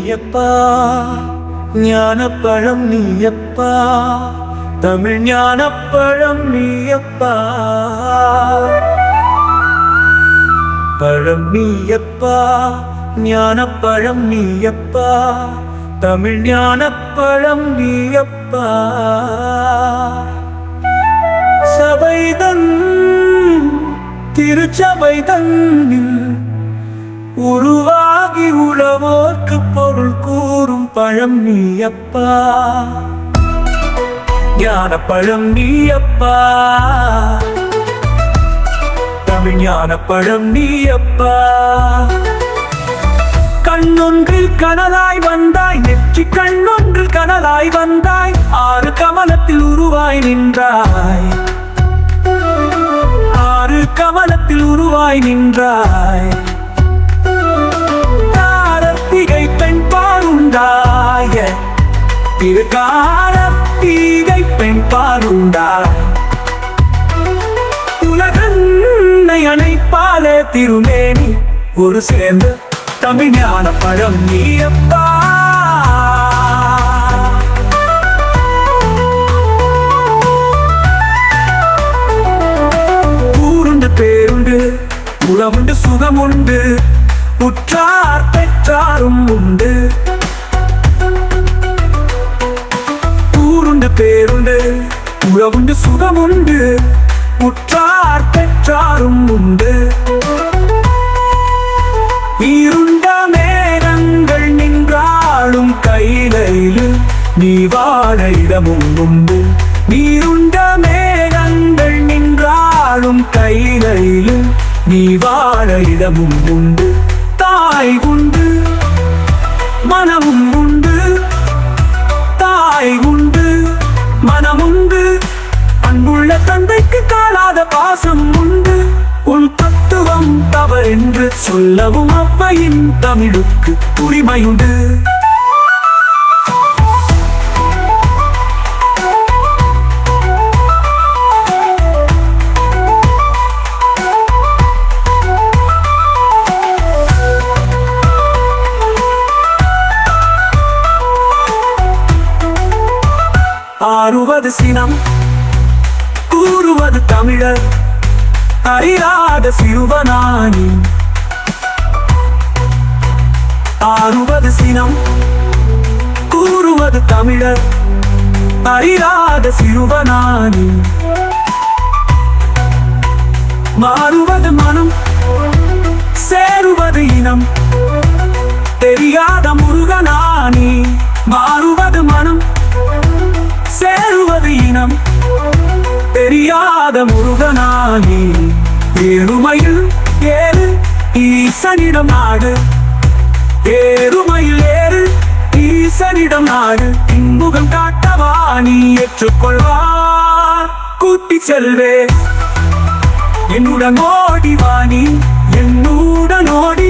நீயப்பா, ஞானப்பழம் நீயப்பா, தமிழ் ஞானப்பழம் நீயப்பா. பழம் நீயப்பா, ஞானப்பழம் நீயப்பா, தமிழ் ஞானப்பழம் நீயப்பா. சபைதன் திருச்சபைதன்னில் உருவாகி உழவோர்க்கு பொருள் கூறும் பழம் நீயப்பா, ஞானப்பழம் நீயப்பா, தமிழ் ஞானப்பழம் நீயப்பா. கண்ணொன்றில் கனலாய் வந்தாய், நெற்றி கண்ணொன்றில் கனலாய் வந்தாய், ஆறு கமலத்தில் உருவாய் நின்றாய், ஆறு கமலத்தில் உருவாய் நின்றாய். கார்த்திகை பெண் பாருண்டாய, திரு கார்த்திகை பெண் பாருண்டாய். உலகன்னை அணைப்பாலே திருமேனி ஒரு சேர்ந்து தமிழ் ஞானப்பழம் நீயப்பா. ஊருண்டு பேருண்டு உறவுண்டு சுகமுண்டு, உற்றார் பெற்றாரும் உண்டு. ஊருண்டு பேருண்டு உறவுண்டு சுகமுண்டு, உற்றார் பெற்றாரும் உண்டு. நீருண்ட மேகங்கள் நின்றாலும் கையிலையில் நீ வாழ இடமும் உண்டு. நீருண்ட மேகங்கள் நின்றாலும் கையிலையில் நீ வாழ இடமும் உண்டு. தாய் உண்டு மனமும் உண்டு, தாய் உண்டு மனமுண்டு. அன்புள்ள தந்தைக்கு காலாத பாசம் உண்டு. உன் தத்துவம் தவறென்று சொல்லவும் அவ்வையின் தமிழுக்கு உரிமையுண்டு. ஆறுவது சினம், கூறுவது தமிழர், அறியாத சிறுவனானி. ஆறுவது சினம், கூறுவது தமிழர், அறியாத சிறுவனானி. மாறுவது மனம், சேருவது இனம், தெரியாத முருகனானி. மாறுவது மனம், சேருவது இனம், தெரியாத முருகனானி. ஏறுமையில் ஏறு ஈசனிடம் நாடு, ஏறுமையில் ஏறு ஈசனிடம் நாடு. இன்முகம் காட்டவா நீ ஏற்றுக்கொள்வார் கூட்டி செல்வே. என்னுடன் ஓடிவானி, என்னுடன் ஓடி